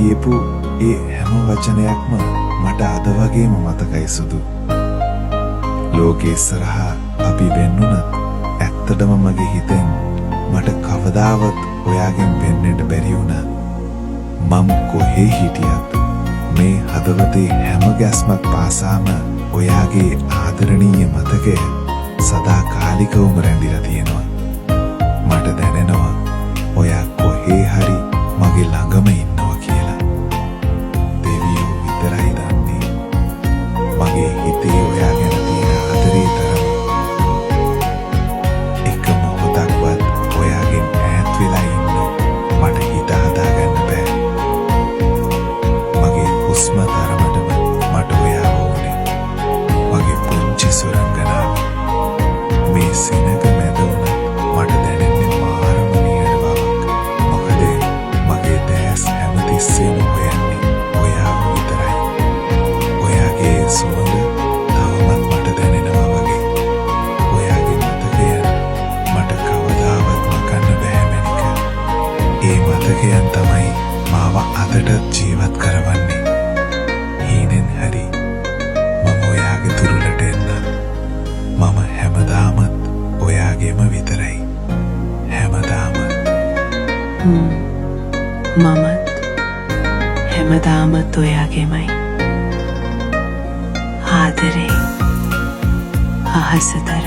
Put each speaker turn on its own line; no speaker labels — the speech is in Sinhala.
කියපු ඒ හැම වචනයක්ම මට අද වගේම මතකයි සුදු. ලෝකේ ඉස්සරහා අපි වෙන්නුණත් ඇත්තටම මගේ හිතෙන් මට කවදාවත් ඔයාගෙන් වෙන්නට බැරි වුණා. මම කොහේ හිටියත් මේ හදවතේ හැම ගැස්මක් පාසාම ඔයාගේ ආදරණීය මතකය සදාකාලිකවම රැඳිලා තියෙනවා. මට දැනෙනවා ඔයා කොහේ හරි මගේ ළඟම ඉන්නවා කියලා. දෙවියෝ විතරයි දන්නේ මගේ හිතේ ඔයා ගැන තියෙන ආදරේ තරම. එක මොහොතක්වත් ඔයාගෙන් ඈත් වෙලා ඉන්න මට හිත හදාගන්න බෑ. මගේ හුස්ම තරමටම මට ඔයා ඕනේ. මගේ පුංචි සුරංගනාව. මේ සෙනග මැද වුණත් මට දැනෙන්නේ මාරම නියඩ බවක්. මොකද මගේ දැස් හැමතිස්සෙම හොයන්නේ ඔයාව විතරයි. ඔයාගේ සුවඳ තවමත් මට දැනෙනවා වගේ. ඔයාගේ මතකයන් මට කවදාවත් මකන්න බෑ මැනික. ඒ මතකයන් තමයි මාව අදටත් ජීවත් කරවන්නේ. හීනෙන් හරි මම ඔයාගේ තුරුලට එන්න. මම හැමදාමත් ඔයාගේම විතරයි. හැමදාමත්.
මමත් හැමදාමත් ඔයාගේමයි. ආදරේ අහසතර